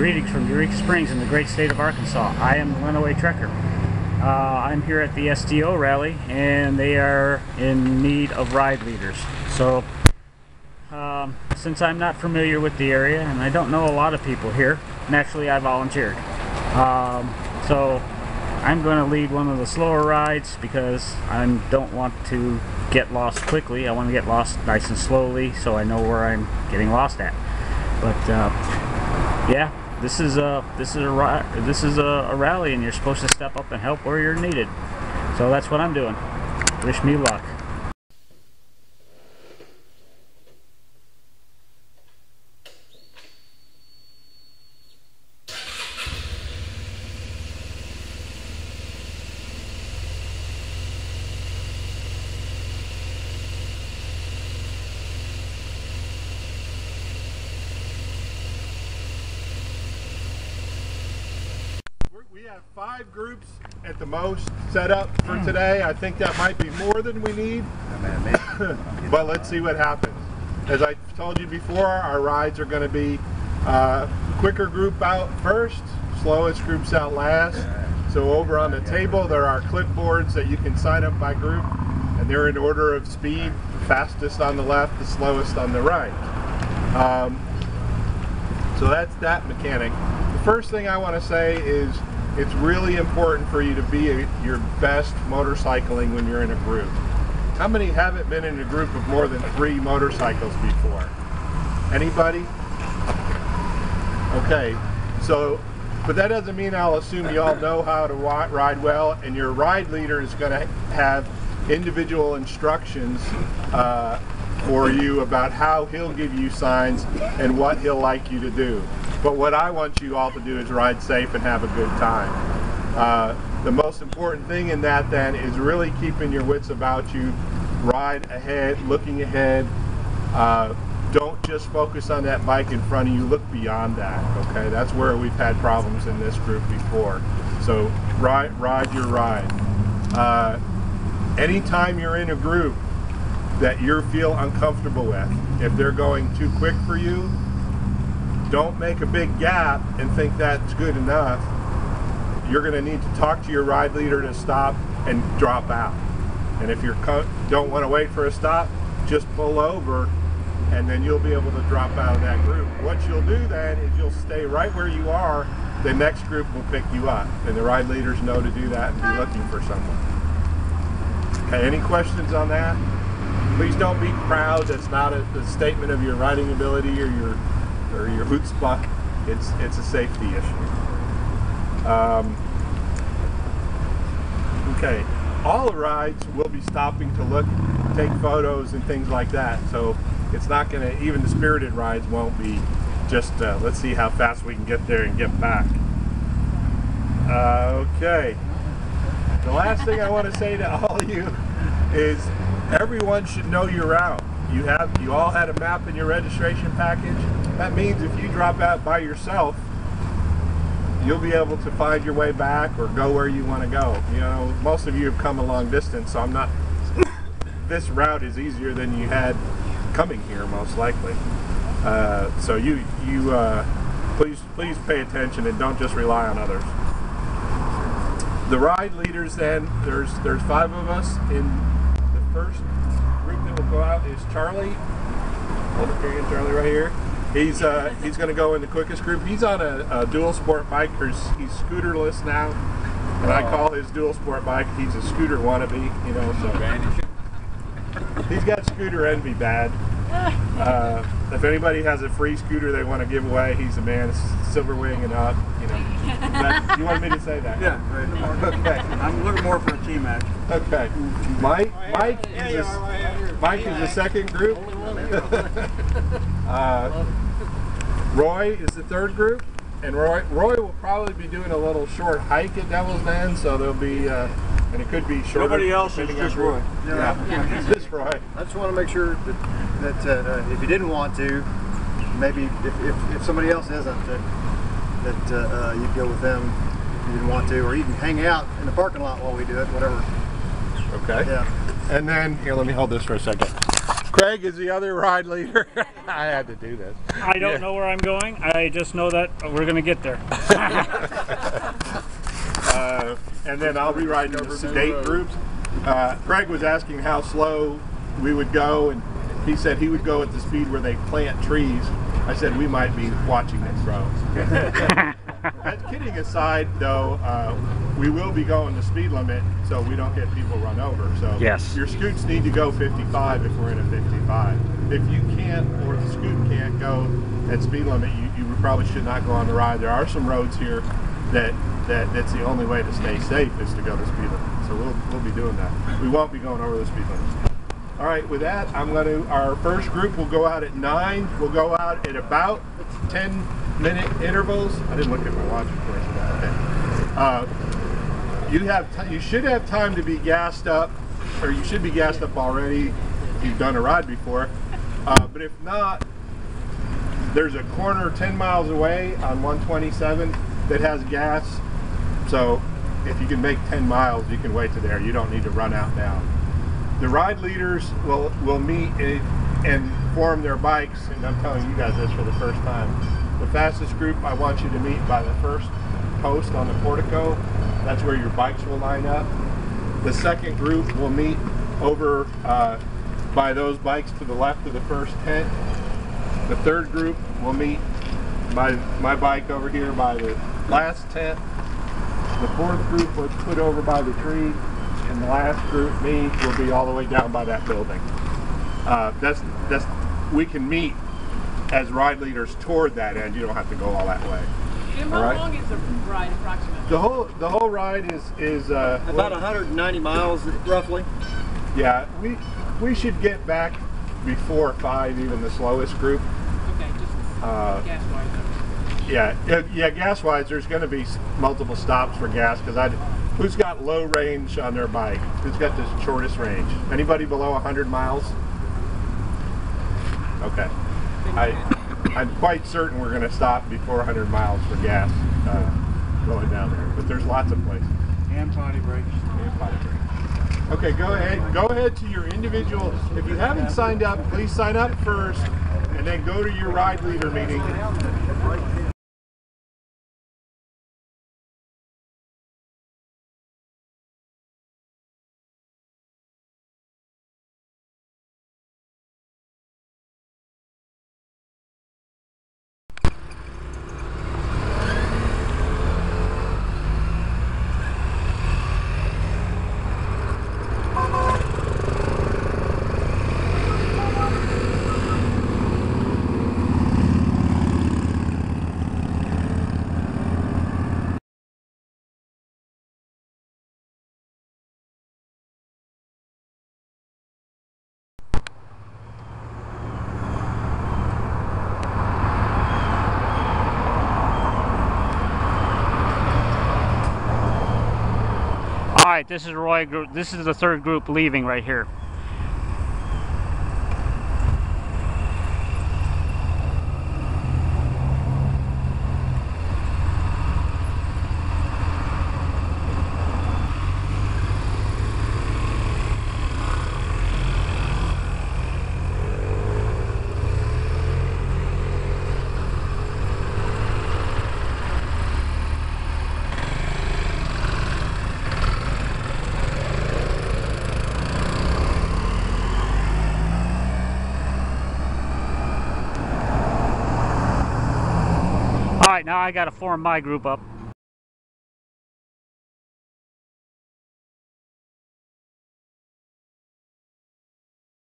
Greetings from Eureka Springs in the great state of Arkansas. I am the Lenawee Trekker. I'm here at the STO Rally, and they are in need of ride leaders. So, since I'm not familiar with the area, and I don't know a lot of people here, naturally I volunteered. So, I'm going to lead one of the slower rides because I don't want to get lost quickly. I want to get lost nice and slowly so I know where I'm getting lost at. But yeah, this is a rally, and you're supposed to step up and help where you're needed. So that's what I'm doing. Wish me luck. We have 5 groups at the most set up for today. I think that might be more than we need, but let's see what happens. As I told you before, our rides are going to be quicker group out first, slowest groups out last. So over on the table there are clipboards that you can sign up by group, and they're in order of speed, fastest on the left, the slowest on the right. So that's that mechanic. The first thing I want to say is it's really important for you to be your best motorcycling when you're in a group. How many haven't been in a group of more than 3 motorcycles before? Anybody? Okay, so, but that doesn't mean I'll assume you all know how to ride well, and your ride leader is going to have individual instructions for you about how he'll give you signs and what he'll like you to do. But what I want you all to do is ride safe and have a good time. The most important thing in that then is really keeping your wits about you. Ride ahead, looking ahead. Don't just focus on that bike in front of you, look beyond that, okay? That's where we've had problems in this group before. So ride your ride. Anytime you're in a group that you feel uncomfortable with, if they're going too quick for you, don't make a big gap and think that's good enough. You're going to need to talk to your ride leader to stop and drop out. And if you don't want to wait for a stop, just pull over, and then you'll be able to drop out of that group. What you'll do then is you'll stay right where you are. The next group will pick you up, and the ride leaders know to do that and be looking for someone. Okay, any questions on that? Please don't be proud. That's not a statement of your riding ability or your chutzpah. It's a safety issue. Okay, all the rides will be stopping to look, take photos and things like that. So it's not going to, even the spirited rides won't be just let's see how fast we can get there and get back. Okay, the last thing I want to say to all of you is everyone should know your route. You all had a map in your registration package. That means if you drop out by yourself, you'll be able to find your way back or go where you want to go. You know, most of you have come a long distance, so this route is easier than you had coming here, most likely. So please pay attention and don't just rely on others. The ride leaders then, there's 5 of us. In the first group that will go out is Charlie. Hold up here again, Charlie, right here. He's going to go in the quickest group. He's on a dual sport bike. He's scooterless now, and I call his dual sport bike. He's a scooter wannabe, you know. So he's got scooter envy bad. If anybody has a free scooter they want to give away, he's the man. Silver wing and up, you know. You wanted me to say that? Yeah. Right. Okay. I'm looking more for a team match. Okay. Mike is the second group. Roy is the third group, and Roy will probably be doing a little short hike at Devil's Den, so there'll be and it could be shorter. Nobody else is just Roy. Yeah. Just Roy. I just want to make sure that if you didn't want to, maybe if somebody else isn't, that you'd go with them if you didn't want to, or you can hang out in the parking lot while we do it, whatever. Okay. Yeah. And then, here, let me hold this for a second. Craig is the other ride leader. I had to do this. I don't know where I'm going. I just know that we're going to get there. And then I'll be riding the sedate groups. Craig was asking how slow we would go, and he said he would go at the speed where they plant trees. I said we might be watching them grow. Kidding aside, though, we will be going the speed limit so we don't get people run over. So yes, your scoots need to go 55 if we're in a 55. If you can't, or the scoot can't go at speed limit, you probably should not go on the ride. There are some roads here that's the only way to stay safe is to go to speed limit. So we'll be doing that. We won't be going over the speed limit. All right, with that, our first group will go out at 9. We'll go out at about 10-minute intervals. I didn't look at my watch, of course. Okay. You should have time to be gassed up, or you should be gassed up already if you've done a ride before. But if not, there's a corner 10 miles away on 127 that has gas. So if you can make 10 miles, you can wait to there. You don't need to run out now. The ride leaders will meet and form their bikes, and I'm telling you guys this for the first time. The fastest group, I want you to meet by the first post on the portico. That's where your bikes will line up. The second group will meet over by those bikes to the left of the first tent. The third group will meet by my bike over here by the last tent. The fourth group was put over by the tree. And the last group, me, will be all the way down by that building. We can meet as ride leaders toward that end. You don't have to go all that way. Jim, how long is the ride approximately? The whole ride is about 190 miles roughly. Yeah, we should get back before 5, even the slowest group. Okay, just gas-wise. Yeah, gas-wise, there's going to be multiple stops for gas because who's got low range on their bike? Who's got the shortest range? Anybody below 100 miles? Okay. I'm quite certain we're going to stop before 100 miles for gas going down there, but there's lots of places. And potty breaks. And potty breaks. Okay, go ahead to your individual. If you haven't signed up, please sign up first, and then go to your ride leader meeting. Alright, this is Roy group. This is the third group leaving right here. Alright, now I gotta form my group up.